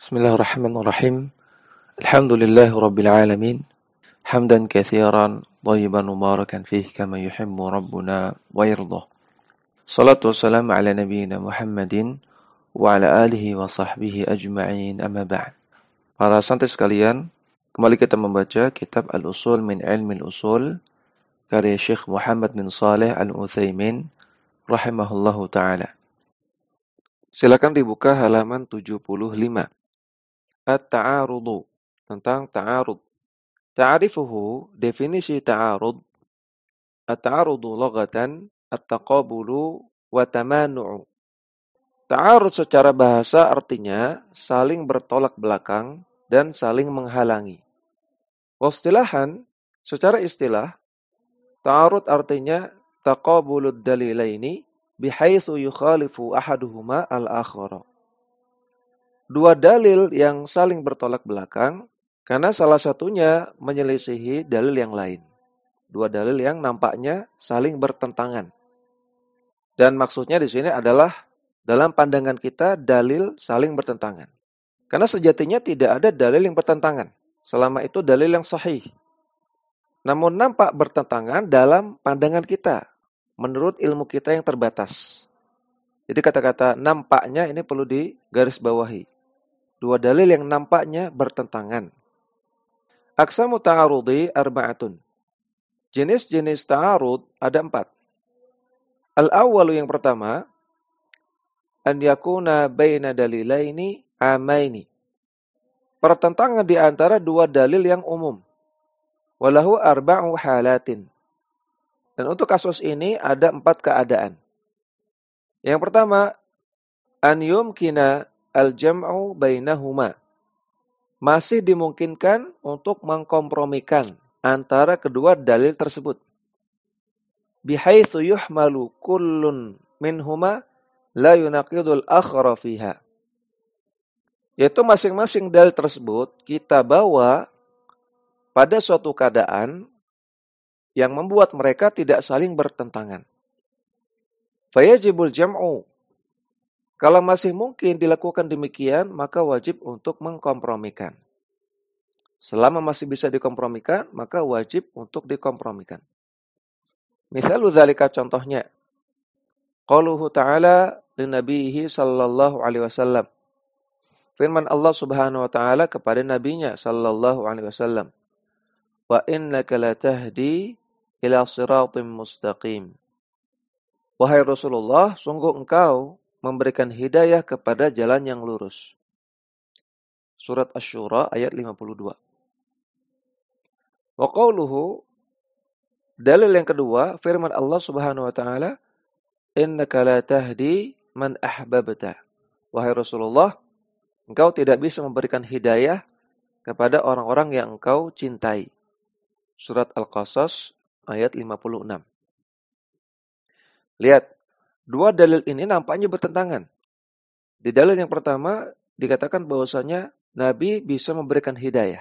Bismillahirrahmanirrahim. Alhamdulillahi rabbil alamin. Hamdan katsiran thayyiban mubarakan fihi kama yuhibbu rabbuna wa yardah. Salatu wassalamu ala nabiyyina Muhammadin wa ala alihi wa sahbihi ajma'in, amma ba'd. Para santri sekalian, kembali kita membaca kitab Al-Usul min Ilmi Al-Usul karya Syekh Muhammad bin Shalih Al-Utsaimin rahimahullahu taala. Silakan dibuka halaman 75. At-ta'arudu, tentang ta'arud. Ta'arifuhu, definisi ta'arud. At-ta'arudu loghatan, at-taqabulu wa tamanu'u. Ta'arud secara bahasa artinya saling bertolak belakang dan saling menghalangi. Wastilahan, secara istilah, ta'arud artinya taqabulud dalilaini bihaitsu yukhalifu ahaduhuma al-akhara. Dua dalil yang saling bertolak belakang karena salah satunya menyelisihi dalil yang lain. Dua dalil yang nampaknya saling bertentangan. Dan maksudnya di sini adalah dalam pandangan kita dalil saling bertentangan. Karena sejatinya tidak ada dalil yang bertentangan. Selama itu dalil yang sahih. Namun nampak bertentangan dalam pandangan kita. Menurut ilmu kita yang terbatas. Jadi kata-kata nampaknya ini perlu digarisbawahi. Dua dalil yang nampaknya bertentangan. Aqsamu ta'arudi arba'atun. Jenis-jenis ta'arud ada 4. Al-awwalu yang pertama, an yakuna baina dalilaini amaini. Pertentangan di antara dua dalil yang umum. Walahu arba'u halatin. Dan untuk kasus ini ada 4 keadaan. Yang pertama, an yumkina al-jam'u bainahuma. Masih dimungkinkan untuk mengkompromikan antara kedua dalil tersebut. Bihaitsu yuhmalu kullun minhuma la yunaqidul akhara fiha. Yaitu masing-masing dalil tersebut kita bawa pada suatu keadaan yang membuat mereka tidak saling bertentangan. Fayajibul jam'u. Kalau masih mungkin dilakukan demikian, maka wajib untuk mengkompromikan. Selama masih bisa dikompromikan, maka wajib untuk dikompromikan. Misalu dzalika, contohnya, qauluhu ta'ala li nabiyhi sallallahu alaihi wasallam. Firman Allah Subhanahu wa taala kepada nabinya sallallahu alaihi wasallam. Wa innaka latahdi ila siratim mustaqim. Wahai Rasulullah, sungguh engkau memberikan hidayah kepada jalan yang lurus. Surat Asy-Syura ayat 52. Wa qauluhu, dalil yang kedua, firman Allah Subhanahu wa taala, innaka la tahdi man ahbabta. Wahai Rasulullah, engkau tidak bisa memberikan hidayah kepada orang-orang yang engkau cintai. Surat Al-Qasas ayat 56. Lihat, dua dalil ini nampaknya bertentangan. Di dalil yang pertama dikatakan bahwasanya Nabi bisa memberikan hidayah.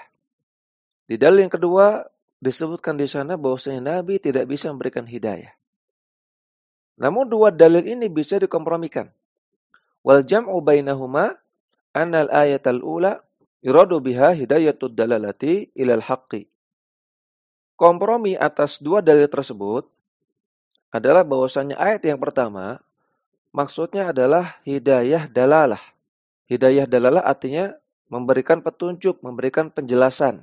Di dalil yang kedua disebutkan di sana bahwasanya Nabi tidak bisa memberikan hidayah. Namun dua dalil ini bisa dikompromikan. Wal jam'u bainahuma anna al-ayatal ula yuradu biha hidayatud dalalati ilal haqqi. Kompromi atas dua dalil tersebut adalah bahwasanya ayat yang pertama maksudnya adalah hidayah dalalah. Hidayah dalalah artinya memberikan petunjuk, memberikan penjelasan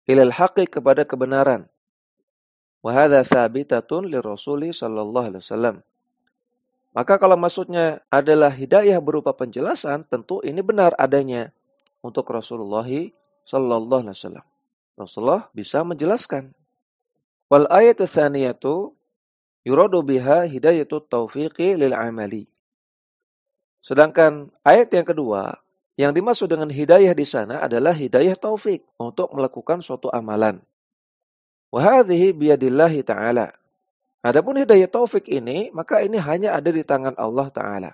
ilal haqqi kepada kebenaran. Wa hadza tsabitatun lirrasuli sallallahu alaihi wasallam. Maka kalau maksudnya adalah hidayah berupa penjelasan, tentu ini benar adanya untuk Rasulullah sallallahu alaihi wasallam. Rasulullah bisa menjelaskan. Wal ayatu tsaniyatu yuradu biha hidayatut taufiqi lil amali. Sedangkan ayat yang kedua, yang dimaksud dengan hidayah di sana adalah hidayah taufik untuk melakukan suatu amalan. Wa hadhihi biyadillahi ta'ala. Adapun hidayah taufik ini, maka ini hanya ada di tangan Allah Ta'ala.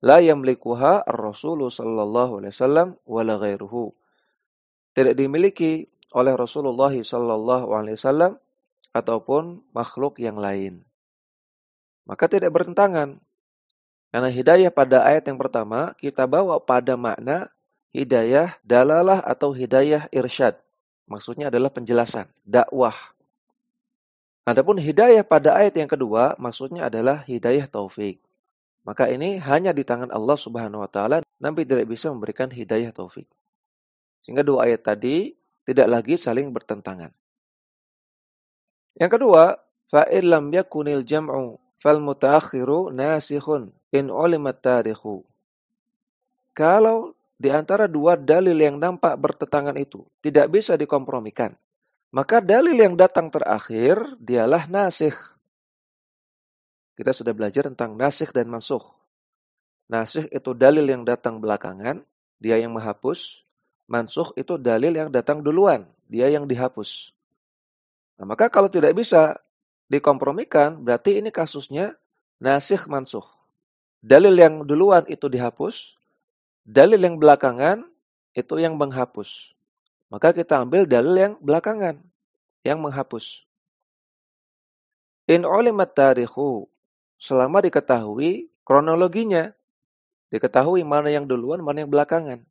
La yamlikuha ar-Rasulu sallallahu alaihi wasallam wala ghairuhu. Tidak dimiliki oleh Rasulullah sallallahu alaihi wasallam ataupun makhluk yang lain. Maka tidak bertentangan. Karena hidayah pada ayat yang pertama kita bawa pada makna hidayah dalalah atau hidayah irsyad. Maksudnya adalah penjelasan, dakwah. Adapun hidayah pada ayat yang kedua, maksudnya adalah hidayah taufik. Maka ini hanya di tangan Allah Subhanahu wa taala, Nabi tidak bisa memberikan hidayah taufik. Sehingga dua ayat tadi tidak lagi saling bertentangan. Yang kedua, fa illam yakunil jam'u fal mutaakhiru nasikhun in ulimat tarikhu. Kalau di antara dua dalil yang nampak bertentangan itu tidak bisa dikompromikan, maka dalil yang datang terakhir dialah nasikh. Kita sudah belajar tentang nasikh dan mansukh. Nasikh itu dalil yang datang belakangan, dia yang menghapus. Mansukh itu dalil yang datang duluan, dia yang dihapus. Nah, maka kalau tidak bisa dikompromikan, berarti ini kasusnya nasikh mansukh. Dalil yang duluan itu dihapus, dalil yang belakangan itu yang menghapus. Maka kita ambil dalil yang belakangan, yang menghapus. In ulimat tarikhu, selama diketahui kronologinya, diketahui mana yang duluan, mana yang belakangan.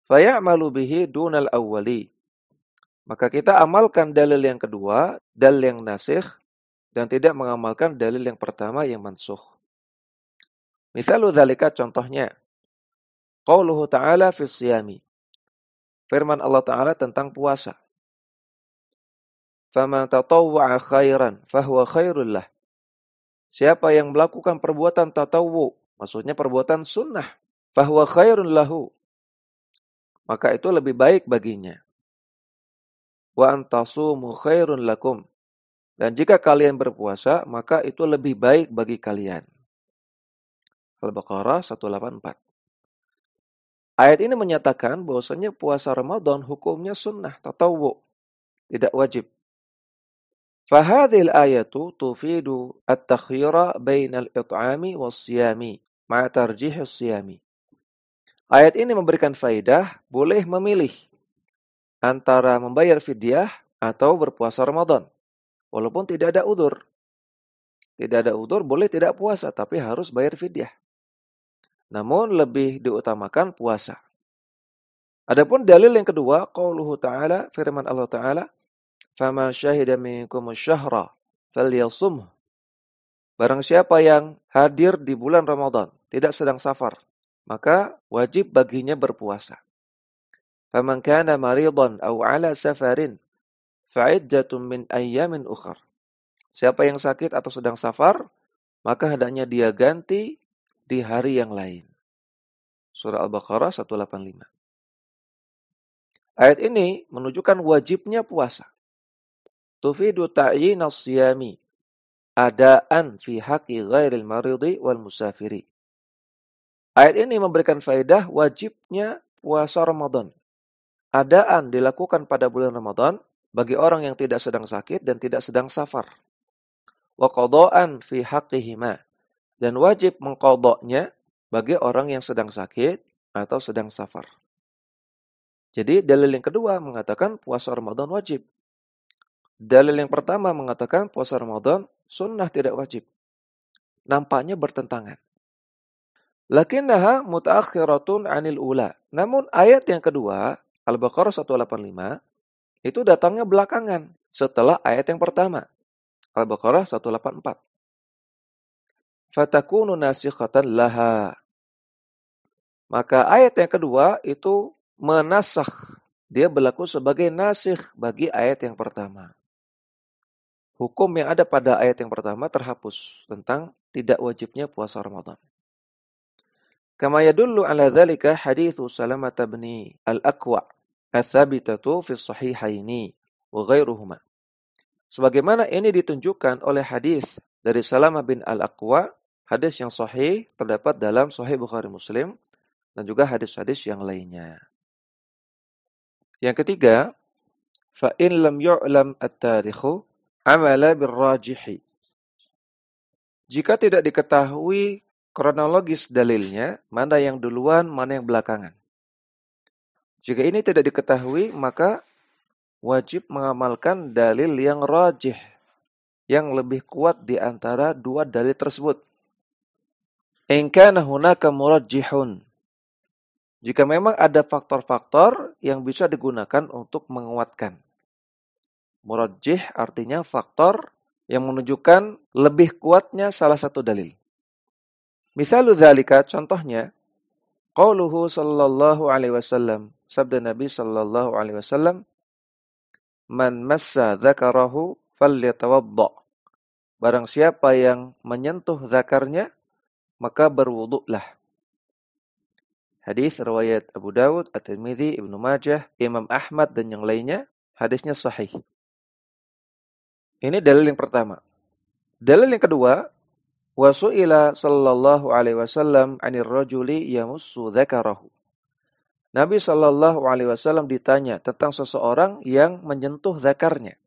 Faya'malu bihi dunal awwali. Maka kita amalkan dalil yang kedua, dalil yang nasikh, dan tidak mengamalkan dalil yang pertama yang mansukh. Misalu dzalika, contohnya, qauluhu ta'ala fis siyami. Firman Allah Ta'ala tentang puasa. Faman tatawwa'a khairan fahuwa khairul lah. Siapa yang melakukan perbuatan tatawwu, maksudnya perbuatan sunnah, fahuwa khairun lahu, maka itu lebih baik baginya. Wa antasumu khairun lakum. Dan jika kalian berpuasa, maka itu lebih baik bagi kalian. Al-Baqarah 184. Ayat ini menyatakan bahwasanya puasa Ramadan hukumnya sunnah, tatawwu, tidak wajib. Fahadhil ayatu tufidu at-takhyira bainal it'ami was-siyami ma'a tarjihis siyami. Ayat ini memberikan faidah boleh memilih antara membayar fidyah atau berpuasa Ramadan. Walaupun tidak ada udzur. Tidak ada udzur boleh tidak puasa, tapi harus bayar fidyah. Namun lebih diutamakan puasa. Adapun dalil yang kedua, qauluhu ta'ala, firman Allah Ta'ala, "Faman syahida minkumus syahra falyasumhu." Barang siapa yang hadir di bulan Ramadan, tidak sedang safar, maka wajib baginya berpuasa. "Faman kana maridan aw 'ala safarin fa'iddatun min ayyamin ukhar." Siapa yang sakit atau sedang safar, maka hendaknya dia ganti di hari yang lain. Surah Al-Baqarah 185. Ayat ini menunjukkan wajibnya puasa. Tufidu ta'yinas siyami adaan fi haqqi ghairil maridi wal musafiri. Ayat ini memberikan faedah wajibnya puasa Ramadan. Adaan dilakukan pada bulan Ramadan bagi orang yang tidak sedang sakit dan tidak sedang safar. Wa qada'an fi haqqihima, dan wajib mengqadanya bagi orang yang sedang sakit atau sedang safar. Jadi dalil yang kedua mengatakan puasa Ramadan wajib. Dalil yang pertama mengatakan puasa Ramadan sunnah tidak wajib. Nampaknya bertentangan. Lakinnaha mutaakhiratun 'anil ula. Namun ayat yang kedua, Al-Baqarah 185, itu datangnya belakangan setelah ayat yang pertama. Al-Baqarah 184. Fatakunu nasikhatan laha. Maka ayat yang kedua itu menasakh. Dia berlaku sebagai nasikh bagi ayat yang pertama. Hukum yang ada pada ayat yang pertama terhapus tentang tidak wajibnya puasa Ramadan. Kama yadullu ala dzalika haditsu Salamah bin Al-Aqwa ats-tsabitatu fi sahihaini wa ghairuhuma. Sebagaimana ini ditunjukkan oleh hadis dari Salamah bin Al-Aqwa, hadis yang sahih terdapat dalam Sahih Bukhari Muslim dan juga hadis-hadis yang lainnya. Yang ketiga, fa in lam yu'lam at-tarikhu amala birrajihi. Jika tidak diketahui kronologis dalilnya, mana yang duluan, mana yang belakangan. Jika ini tidak diketahui, maka wajib mengamalkan dalil yang rajih, yang lebih kuat di antara dua dalil tersebut. In kana hunaka murajjihun. Jika memang ada faktor-faktor yang bisa digunakan untuk menguatkan. Murajjih artinya faktor yang menunjukkan lebih kuatnya salah satu dalil. Misalu dzalika, contohnya, qauluhu sallallahu alaihi wasallam, sabda Nabi sallallahu alaihi wasallam, man massa dzakarahu falyatawadda. Barang siapa yang menyentuh zakarnya, maka berwuduklah. Hadis riwayat Abu Dawud, At-Tirmidzi, Ibnu Majah, Imam Ahmad dan yang lainnya, hadisnya sahih. Ini dalil yang pertama. Dalil yang kedua, wa su'ila sallallahu alaihi wasallam 'anil rajuli yamussu dzakarahu. Nabi sallallahu alaihi wasallam ditanya tentang seseorang yang menyentuh zakarnya.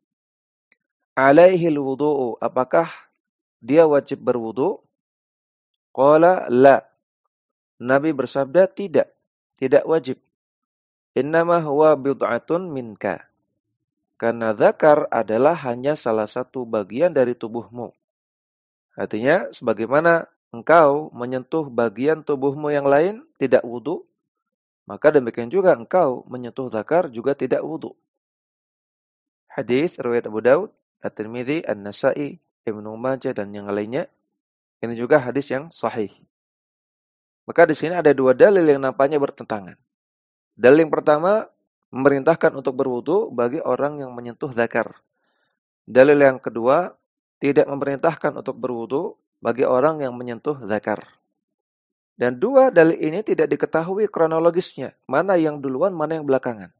Alaihil wudu'u, apakah dia wajib berwudu? Qala la. Nabi bersabda tidak wajib. Innama huwa bid'atun minka. Karena zakar adalah hanya salah satu bagian dari tubuhmu. Artinya, sebagaimana engkau menyentuh bagian tubuhmu yang lain tidak wudu, maka demikian juga engkau menyentuh zakar juga tidak wudu. Hadis riwayat Abu Daud, At-Tirmidzi, An-Nasa'i, Ibnu Majah dan yang lainnya. Ini juga hadis yang sahih. Maka di sini ada dua dalil yang nampaknya bertentangan. Dalil yang pertama memerintahkan untuk berwudu bagi orang yang menyentuh zakar. Dalil yang kedua tidak memerintahkan untuk berwudu bagi orang yang menyentuh zakar. Dan dua dalil ini tidak diketahui kronologisnya, mana yang duluan, mana yang belakangan.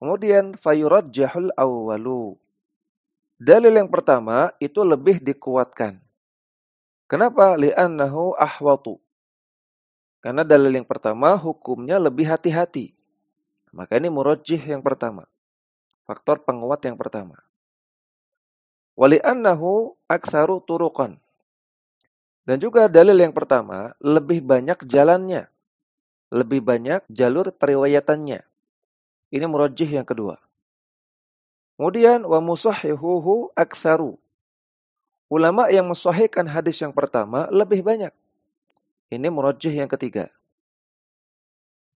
Kemudian fayurajjahul awwalu. Dalil yang pertama itu lebih dikuatkan. Kenapa? Li'annahu ahwatu. Karena dalil yang pertama hukumnya lebih hati-hati. Maka ini murajjih yang pertama. Faktor penguat yang pertama. Wali'annahu aktsaru turuqan. Dan juga dalil yang pertama lebih banyak jalannya. Lebih banyak jalur periwayatannya. Ini murajjih yang kedua. Kemudian wa musahhihuhu aktsaru. Ulama yang mensahihkan hadis yang pertama lebih banyak. Ini murajjih yang ketiga.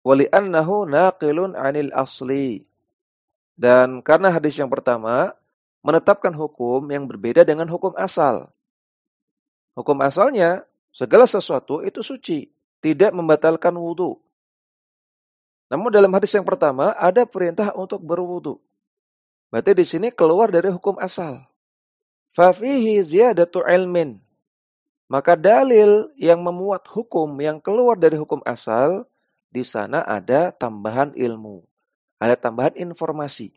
Wali'annahu naqilun 'anil asli. Dan karena hadis yang pertama menetapkan hukum yang berbeda dengan hukum asal. Hukum asalnya segala sesuatu itu suci, tidak membatalkan wudu. Namun dalam hadis yang pertama ada perintah untuk berwudu. Berarti di sini keluar dari hukum asal. Fa fihi ziyadatu ilmin. Maka dalil yang memuat hukum yang keluar dari hukum asal, di sana ada tambahan ilmu, ada tambahan informasi.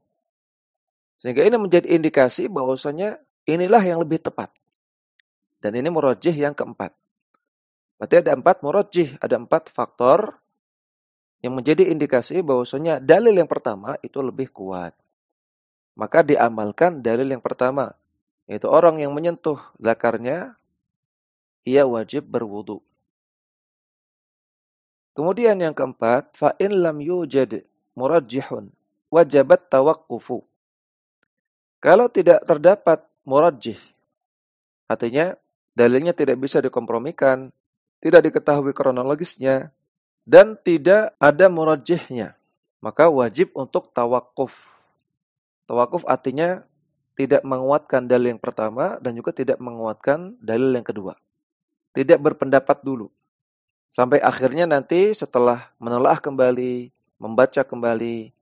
Sehingga ini menjadi indikasi bahwasanya inilah yang lebih tepat. Dan ini murajjih yang keempat. Berarti ada 4 murajjih, ada 4 faktor yang menjadi indikasi bahwasanya dalil yang pertama itu lebih kuat. Maka diamalkan dalil yang pertama, yaitu orang yang menyentuh zakarnya, ia wajib berwudu. Kemudian yang keempat, fa in lam yujad murajjihun wajabat tawaqqufu. Kalau tidak terdapat murajjih, artinya dalilnya tidak bisa dikompromikan, tidak diketahui kronologisnya, dan tidak ada murajjihnya, maka wajib untuk tawakuf. Tawakuf artinya tidak menguatkan dalil yang pertama dan juga tidak menguatkan dalil yang kedua. Tidak berpendapat dulu. Sampai akhirnya nanti setelah menelaah kembali, membaca kembali,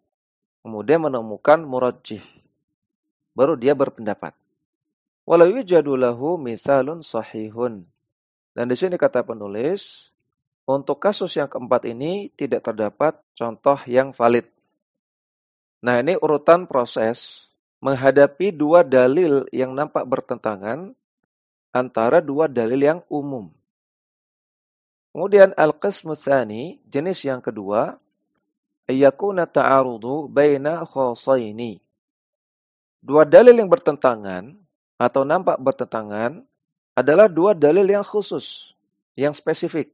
kemudian menemukan murajjih. Baru dia berpendapat. Walau yujadu lahu mithalun sahihun. Dan di sini kata penulis, untuk kasus yang keempat ini tidak terdapat contoh yang valid. Nah, ini urutan proses menghadapi dua dalil yang nampak bertentangan antara dua dalil yang umum. Kemudian al-qismu tsani, jenis yang kedua, ayyakuna ta'arudu baina khassaini. Dua dalil yang bertentangan atau nampak bertentangan adalah dua dalil yang khusus, yang spesifik.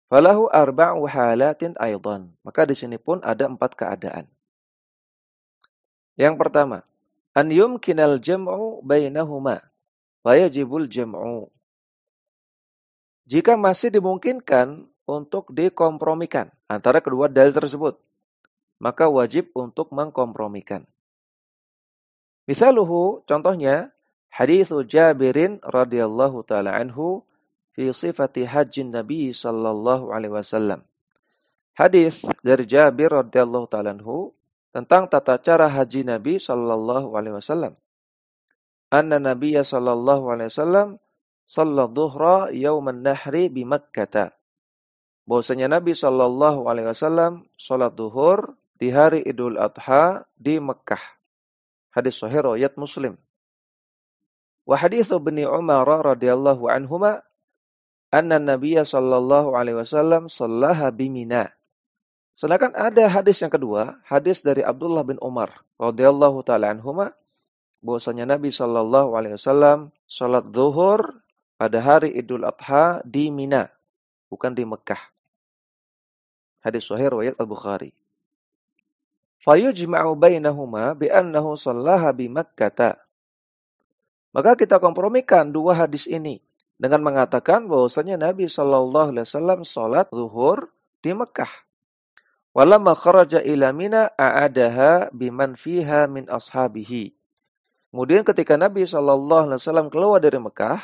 Falahu arba'u halatin aidan. Maka di sini pun ada 4 keadaan. Yang pertama, an yumkinal jam'u bainahuma wa yajibul jam'u. Jika masih dimungkinkan untuk dikompromikan antara kedua dalil tersebut. Maka wajib untuk mengkompromikan. Misaluhu, contohnya, hadithu Jabirin radhiyallahu ta'ala anhu fi sifati hajjin Nabi sallallahu alaihi wasallam. Hadis dari Jabir radhiyallahu ta'ala anhu tentang tata cara haji Nabi sallallahu alaihi wasallam. Anna Nabiyya sallallahu alaihi wasallam shalla dhuhra yauman nahri bi Makkah. Bahwasanya Nabi sallallahu alaihi wasallam salat zuhur di hari Idul Adha di Mekah. Hadis sahih riwayat Muslim. Wa hadits Ibnu Umar radhiyallahu anhuma anna Nabiyya sallallahu alaihi wasallam shallaha bi Mina. Sedangkan ada hadis yang kedua, hadis dari Abdullah bin Umar radhiyallahu taala anhuma bahwasanya Nabi sallallahu alaihi wasallam salat zuhur pada hari Idul Adha di Mina, bukan di Mekah. Hadis sahih riwayat Al-Bukhari. Fayujma'u bainahuma bi annahu shallaha bi Makkah. Maka kita kompromikan dua hadis ini dengan mengatakan bahwasanya Nabi sallallahu alaihi wasallam salat zuhur di Mekah. Walamma kharaja ila Mina a'adaha biman fiha min ashabihi. Kemudian ketika Nabi sallallahu alaihi wasallam keluar dari Mekah,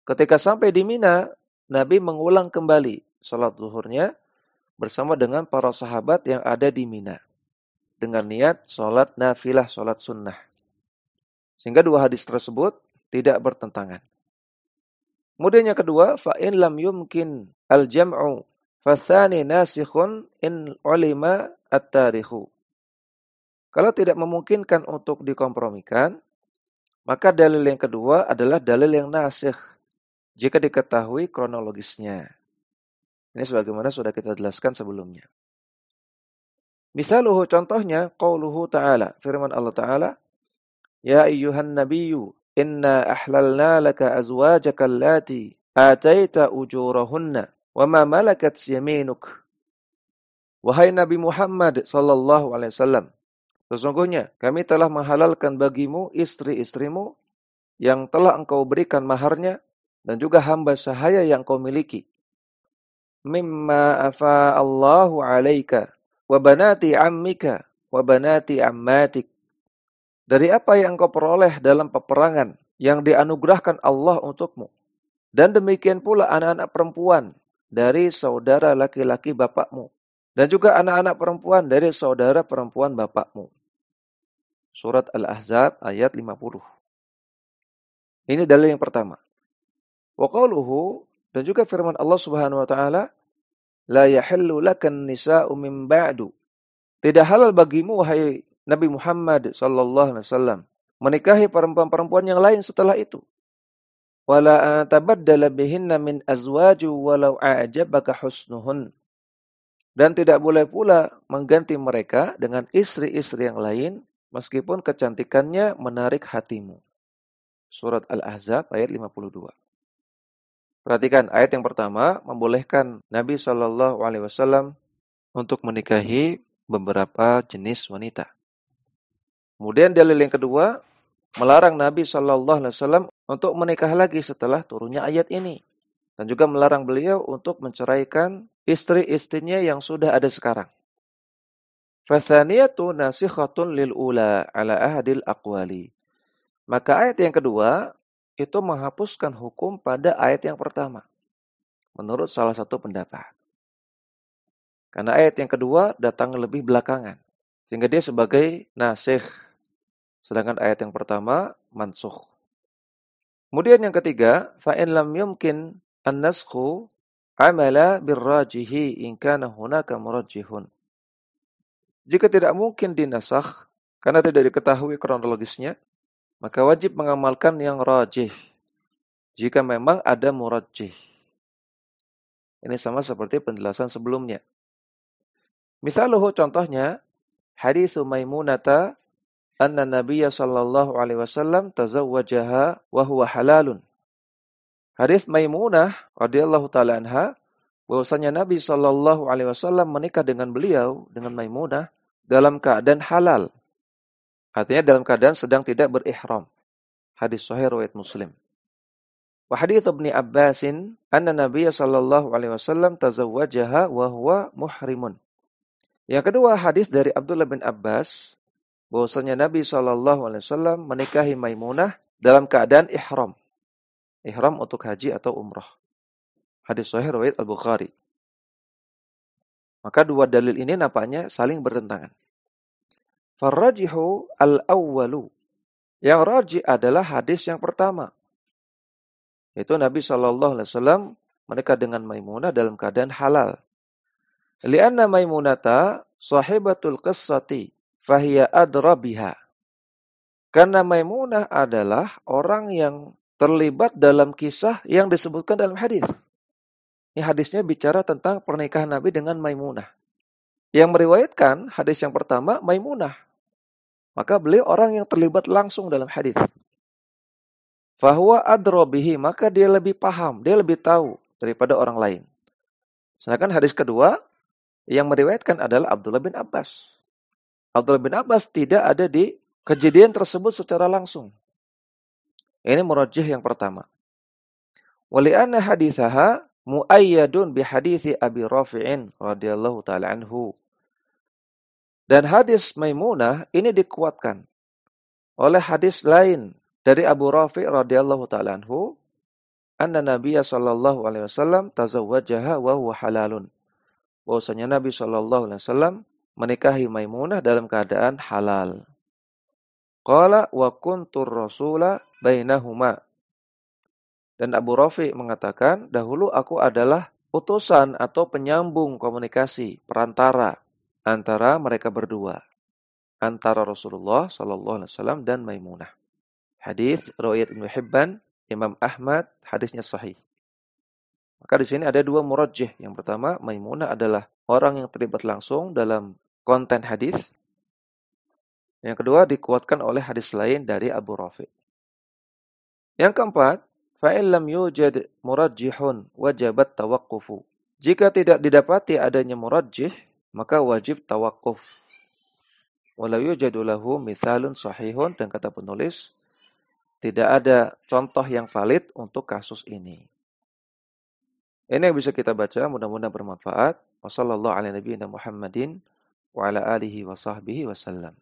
ketika sampai di Mina, Nabi mengulang kembali salat zuhurnya bersama dengan para sahabat yang ada di Mina dengan niat salat nafilah, salat sunnah. Sehingga dua hadis tersebut tidak bertentangan. Kemudian yang kedua, fa in lam yumkin al-jam'u fathani nasikhun in ulima at-tarikhu. Kalau tidak memungkinkan untuk dikompromikan, maka dalil yang kedua adalah dalil yang nasikh jika diketahui kronologisnya. Ini sebagaimana sudah kita jelaskan sebelumnya. Misaluhu, contohnya, qauluhu ta'ala, firman Allah Ta'ala, Ya ayyuhan nabiyyu, inna ahlalna laka azwajaka allati ataita ujurahunna, wa ma malakat yaminuk. Wahai Nabi Muhammad sallallahu alaihi wasallam, sesungguhnya kami telah menghalalkan bagimu istri-istrimu yang telah engkau berikan maharnya dan juga hamba sahaya yang kau miliki. Mimma afa Allahu alaika wa banati ammika wa banati ammatik. Dari apa yang engkau peroleh dalam peperangan yang dianugerahkan Allah untukmu. Dan demikian pula anak-anak perempuan dari saudara laki-laki bapakmu. Dan juga anak-anak perempuan dari saudara perempuan bapakmu. Surat Al-Ahzab ayat 50. Ini dalil yang pertama. Wa qauluhu, dan juga firman Allah Subhanahu wa taala, la yahillu lakan nisa'u min ba'du. Tidak halal bagimu wahai Nabi Muhammad sallallahu alaihi wasallam menikahi perempuan-perempuan yang lain setelah itu. Wala tabaddala bihinna min azwaju walau a'jabaka husnuhun. Dan tidak boleh pula mengganti mereka dengan istri-istri yang lain meskipun kecantikannya menarik hatimu. Surat Al-Ahzab ayat 52. Perhatikan ayat yang pertama membolehkan Nabi sallallahu alaihi wasallam untuk menikahi beberapa jenis wanita. Kemudian dalil yang kedua melarang Nabi sallallahu alaihi wasallam untuk menikah lagi setelah turunnya ayat ini dan juga melarang beliau untuk menceraikan istri-istrinya yang sudah ada sekarang. Fathaniyatu nasikhatun lil ula ala ahadil aqwali. Maka ayat yang kedua itu menghapuskan hukum pada ayat yang pertama menurut salah satu pendapat. Karena ayat yang kedua datang lebih belakangan sehingga dia sebagai nasikh. Sedangkan ayat yang pertama mansukh. Kemudian yang ketiga, fa in lam yumkin an-naskhu amala birrajihi in kana hunaka murajjihun. Jika tidak mungkin dinasakh karena tidak diketahui kronologisnya, maka wajib mengamalkan yang rajih jika memang ada murajjih. Ini sama seperti penjelasan sebelumnya. Misaluhu, contohnya, haditsu Maimunata anna Nabiyya sallallahu alaihi wasallam tazawwajaha wa huwa halalun. Hadis Maimunah radhiyallahu taala anha bahwasanya Nabi sallallahu alaihi wasallam menikah dengan beliau, dengan Maimunah dalam keadaan halal. Artinya dalam keadaan sedang tidak berihram. Hadis sahih riwayat Muslim. Wa hadits Ibnu Abbasin anna Nabiy sallallahu alaihi wasallam tazawwajaha wa huwa muhrimun. Yang kedua, hadis dari Abdullah bin Abbas bahwasanya Nabi sallallahu alaihi wasallam menikahi Maimunah dalam keadaan ihram. Ihram untuk haji atau umrah. Hadis sahih riwayat Al-Bukhari. Maka dua dalil ini nampaknya saling bertentangan. Farrajihu al-awwalu. Yang rajih adalah hadis yang pertama. Yaitu Nabi SAW menikah dengan Maimunah dalam keadaan halal. Lianna Maimunata sahibatul qissati fahiya adra biha. Karena Maimunah adalah orang yang terlibat dalam kisah yang disebutkan dalam hadis. Ini hadisnya bicara tentang pernikahan Nabi dengan Maimunah. Yang meriwayatkan hadis yang pertama Maimunah. Maka beliau orang yang terlibat langsung dalam hadis. Fahuwa adra bihi, maka dia lebih paham, dia lebih tahu daripada orang lain. Sedangkan hadis kedua yang meriwayatkan adalah Abdullah bin Abbas. Abdullah bin Abbas tidak ada di kejadian tersebut secara langsung. Ini murajjih yang pertama. Wali'anna hadithaha muayyadun bihadithi Abi Rafi'in radhiyallahu ta'ala anhu. Dan hadis Maimunah ini dikuatkan oleh hadis lain dari Abu Rafi' radhiyallahu ta'ala anhu, anna Nabiya sallallahu alaihi wasallam tazawwajaha wa huwa halalun. Bahwasanya Nabi sallallahu alaihi wasallam menikahi Maimunah dalam keadaan halal. Qala wa kuntur rasula bainahuma. Dan Abu Rafi mengatakan, dahulu aku adalah utusan atau penyambung komunikasi, perantara antara mereka berdua, antara Rasulullah sallallahu alaihi wasallam dan Maimunah. Hadis riwayat Ibnu Hibban, Imam Ahmad, hadisnya sahih. Maka di sini ada dua murajjih. Yang pertama, Maimunah adalah orang yang terlibat langsung dalam konten hadis. Yang kedua, dikuatkan oleh hadis lain dari Abu Rafi. Yang keempat, fa'in lam yujad murajjihun wajabat tawaqqufu. Jika tidak didapati adanya murajjih, maka wajib tawaquf. Walau yujadu lahu mithalun sahihun, dan kata penulis, tidak ada contoh yang valid untuk kasus ini. Ini yang bisa kita baca, mudah-mudahan bermanfaat. Wassallallahu ala nabiyyina Muhammadin wa ala alihi wa sahbihi wasallam.